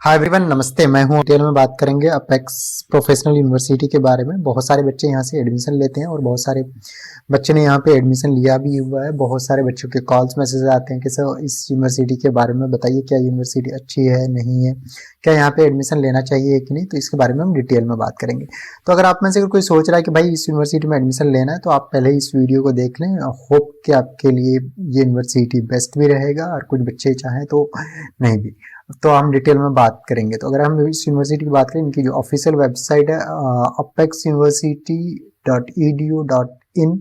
Hi everyone, नमस्ते। मैं हूं डिटेल में बात करेंगे अपेक्स प्रोफेशनल यूनिवर्सिटी के बारे में। बहुत सारे बच्चे यहां से एडमिशन लेते हैं और बहुत सारे बच्चे ने यहां पे एडमिशन लिया भी हुआ है। बहुत सारे बच्चों के कॉल्स मैसेज आते हैं कि सर इस यूनिवर्सिटी के बारे में बताइए, क्या यूनिवर्सिटी अच्छी है नहीं है, क्या यहाँ पे एडमिशन लेना चाहिए कि नहीं। तो इसके बारे में हम डिटेल में बात करेंगे। तो अगर आप में से कोई सोच रहा है कि भाई इस यूनिवर्सिटी में एडमिशन लेना है, तो आप पहले इस वीडियो को देख लें। होप कि आपके लिए ये यूनिवर्सिटी बेस्ट भी रहेगा और कुछ बच्चे चाहें तो नहीं भी। तो हम डिटेल में बात करेंगे। तो अगर हम इस यूनिवर्सिटी की बात करें, इनकी जो ऑफिशियल वेबसाइट है apexuniversity.edu.in,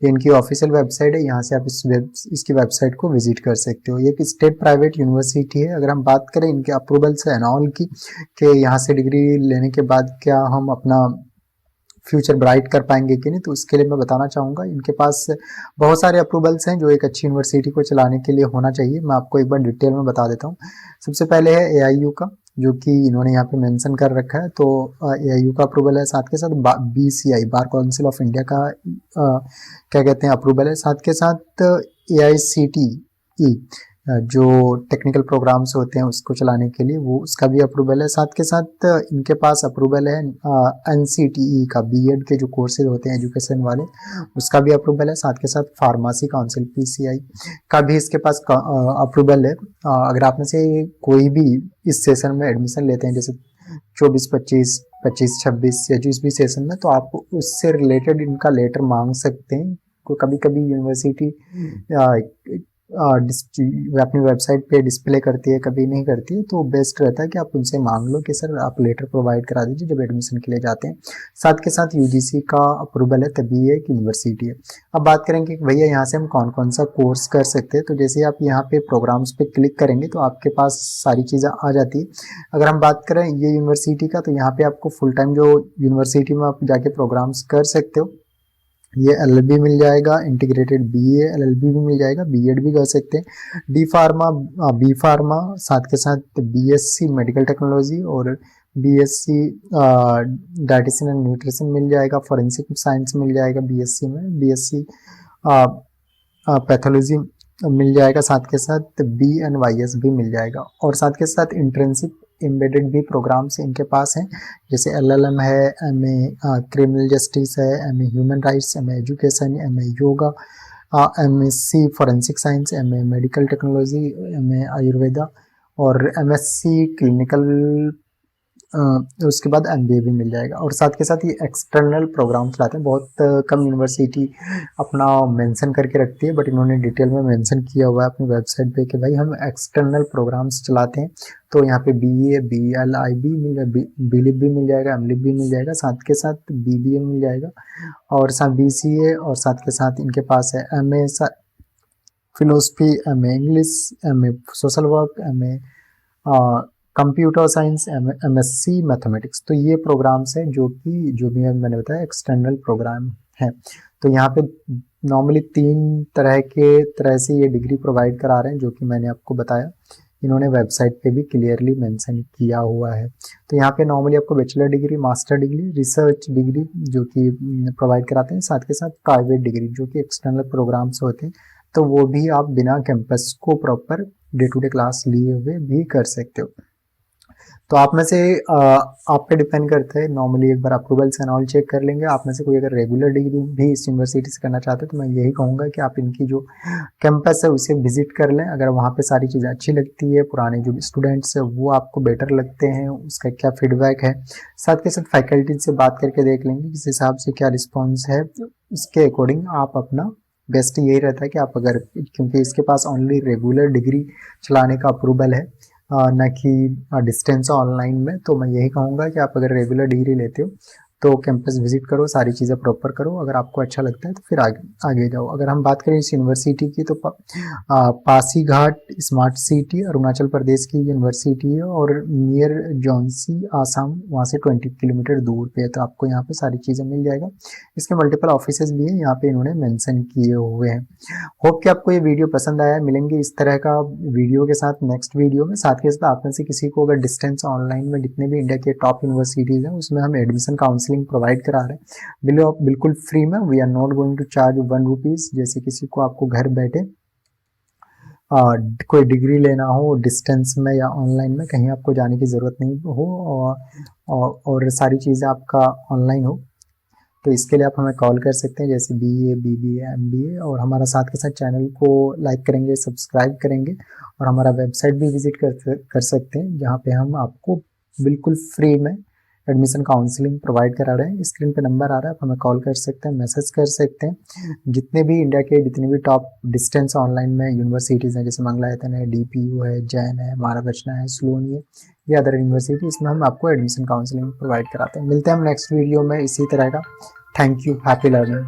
ये इनकी ऑफिशियल वेबसाइट है। यहाँ से आप इसकी वेबसाइट को विजिट कर सकते हो। ये एक स्टेट प्राइवेट यूनिवर्सिटी है। अगर हम बात करें इनके अप्रूवल से एंड ऑल की, कि यहाँ से डिग्री लेने के बाद क्या हम अपना फ्यूचर ब्राइट कर पाएंगे कि नहीं, तो उसके लिए मैं बताना चाहूँगा इनके पास बहुत सारे अप्रूवल्स हैं जो एक अच्छी यूनिवर्सिटी को चलाने के लिए होना चाहिए। मैं आपको एक बार डिटेल में बता देता हूँ। सबसे पहले है AIU का, जो कि इन्होंने यहाँ पे मेंशन कर रखा है। तो AIU का अप्रूवल है, साथ के साथ BCI bar council of India का क्या कहते हैं अप्रूवल है, साथ के साथ AICTE जो टेक्निकल प्रोग्राम्स होते हैं उसको चलाने के लिए, वो उसका भी अप्रूवल है। साथ के साथ इनके पास अप्रूवल है NCTE का, बीएड के जो कोर्सेज होते हैं एजुकेशन वाले, उसका भी अप्रूवल है। साथ के साथ फार्मेसी काउंसिल PCI का भी इसके पास अप्रूवल है। अगर आप में से कोई भी इस सेशन में एडमिशन लेते हैं, जैसे 24-25, 25-26 या जिस भी सेशन में, तो आप उससे रिलेटेड इनका लेटर मांग सकते हैं। कभी कभी यूनिवर्सिटी अपनी वेबसाइट पे डिस्प्ले करती है, कभी नहीं करती है, तो बेस्ट रहता है कि आप उनसे मांग लो कि सर आप लेटर प्रोवाइड करा दीजिए जब एडमिशन के लिए जाते हैं। साथ के साथ UGC का अप्रूवल है, तभी ये एक यूनिवर्सिटी है। अब बात करेंगे कि भैया यहाँ से हम कौन कौन सा कोर्स कर सकते हैं। तो जैसे आप यहाँ पे प्रोग्राम्स पे क्लिक करेंगे तो आपके पास सारी चीज़ें आ जाती है। अगर हम बात करें ये यूनिवर्सिटी का, तो यहाँ पे आपको फुल टाइम जो यूनिवर्सिटी में आप जाके प्रोग्राम्स कर सकते हो, ये LLB मिल जाएगा, इंटीग्रेटेड BA LLB भी मिल जाएगा, बीएड भी कर सकते हैं, डी फार्मा, बी फार्मा, साथ के साथ BSc मेडिकल टेक्नोलॉजी और BSc डाइटिशियन एंड न्यूट्रिशन मिल जाएगा, फॉरेंसिक साइंस मिल जाएगा BSc में, BSc पैथोलॉजी मिल जाएगा, साथ के साथ BNYS भी मिल जाएगा। और साथ के साथ इंटर्नशिप एम्बेडेड भी प्रोग्राम्स इनके पास हैं, जैसे LLM है, MA क्रिमिनल जस्टिस है, MA human rights, MA education, MA yoga, MSc forensic science, MA medical technology, MA Ayurveda और MSc क्लिनिकल, उसके बाद MBA भी मिल जाएगा। और साथ के साथ ये एक्सटर्नल प्रोग्राम चलाते हैं। बहुत कम यूनिवर्सिटी अपना मेंशन करके रखती है, बट इन्होंने डिटेल में मेंशन किया हुआ है अपनी वेबसाइट पे कि भाई हम एक्सटर्नल प्रोग्राम्स चलाते हैं। तो यहाँ पे BA BLIB मिल जाएगा, BLIB भी मिल जाएगा, MLIB भी मिल जाएगा, साथ के साथ BBA मिल जाएगा और साथ BCA, और साथ के साथ इनके पास है MA philosophy, MA English, MA social work, MA computer science, MSc mathematics. तो ये प्रोग्राम्स हैं जो भी मैंने बताया एक्सटर्नल प्रोग्राम है। तो यहाँ पे नॉर्मली 3 तरह से ये डिग्री प्रोवाइड करा रहे हैं, जो कि मैंने आपको बताया। इन्होंने वेबसाइट पे भी क्लियरली मेंशन किया हुआ है। तो यहाँ पे नॉर्मली आपको bachelor degree, master degree, research degree जो कि प्रोवाइड कराते हैं, साथ के साथ प्राइवेट डिग्री जो कि एक्सटर्नल प्रोग्राम्स होते हैं, तो वो भी आप बिना कैंपस को proper day to day class लिए हुए भी कर सकते हो। तो आप में से आप पे डिपेंड करता है। नॉर्मली एक बार अप्रूवल्स एंड ऑल चेक कर लेंगे। आप में से कोई अगर रेगुलर डिग्री भी इस यूनिवर्सिटी से करना चाहते हैं, तो मैं यही कहूँगा कि आप इनकी जो कैंपस है उसे विजिट कर लें। अगर वहाँ पे सारी चीज़ें अच्छी लगती है, पुराने जो स्टूडेंट्स है वो आपको बेटर लगते हैं, उसका क्या फीडबैक है, साथ के साथ फैकल्टी से बात करके देख लेंगे किस हिसाब से क्या रिस्पॉन्स है, इसके अकॉर्डिंग आप अपना बेस्ट यही रहता है कि आप अगर, क्योंकि इसके पास ओनली रेगुलर डिग्री चलाने का अप्रूवल है, न कि डिस्टेंस ऑनलाइन में। तो मैं यही कहूँगा कि आप अगर रेगुलर डिग्री लेते हो तो कैंपस विजिट करो, सारी चीज़ें प्रॉपर करो। अगर आपको अच्छा लगता है तो फिर आगे जाओ। अगर हम बात करें इस यूनिवर्सिटी की, तो पासीघाट स्मार्ट सिटी अरुणाचल प्रदेश की यूनिवर्सिटी है और नियर जॉन्सी आसाम, वहाँ से 20 किलोमीटर दूर पे है। तो आपको यहाँ पे सारी चीज़ें मिल जाएगा। इसके मल्टीपल ऑफिसेज भी हैं, यहाँ पे इन्होंने मेंशन किए हुए हैं। होप कि आपको ये वीडियो पसंद आया। मिलेंगे इस तरह का वीडियो के साथ नेक्स्ट वीडियो में। साथ के साथ आप में से किसी को अगर डिस्टेंस ऑनलाइन में जितने भी इंडिया के टॉप यूनिवर्सिटीज़ हैं उसमें हम एडमिशन काउंसलिंग प्रोवाइड करा रहे हैं बिल्कुल फ्री में। We are not going to charge 1 rupees, जैसे किसी को आपको घर बैठे कोई डिग्री लेना हो डिस्टेंस में या ऑनलाइन में, कहीं आपको जाने की ज़रूरत नहीं हो, और सारी चीज़ें आपका ऑनलाइन हो, तो इसके लिए आप हमें कॉल कर सकते हैं, जैसे BA, BBA, MBA। और हमारा साथ के साथ चैनल को लाइक करेंगे, सब्सक्राइब करेंगे, और हमारा वेबसाइट भी विजिट कर सकते हैं, जहाँ पे हम आपको बिल्कुल फ्री में एडमिशन काउंसलिंग प्रोवाइड करा रहे हैं। स्क्रीन पे नंबर आ रहा है, आप हमें कॉल कर सकते हैं, मैसेज कर सकते हैं। जितने भी इंडिया के जितने भी टॉप डिस्टेंस ऑनलाइन में यूनिवर्सिटीज़ हैं, जैसे मंगलायतन है, DPU है, जैन है, महाराष्ट्र है, स्लोनी है, ये अदर यूनिवर्सिटी, इसमें हम आपको एडमिशन काउंसलिंग प्रोवाइड कराते हैं। मिलते हैं हम नेक्स्ट वीडियो में इसी तरह का। Thank you, happy learning.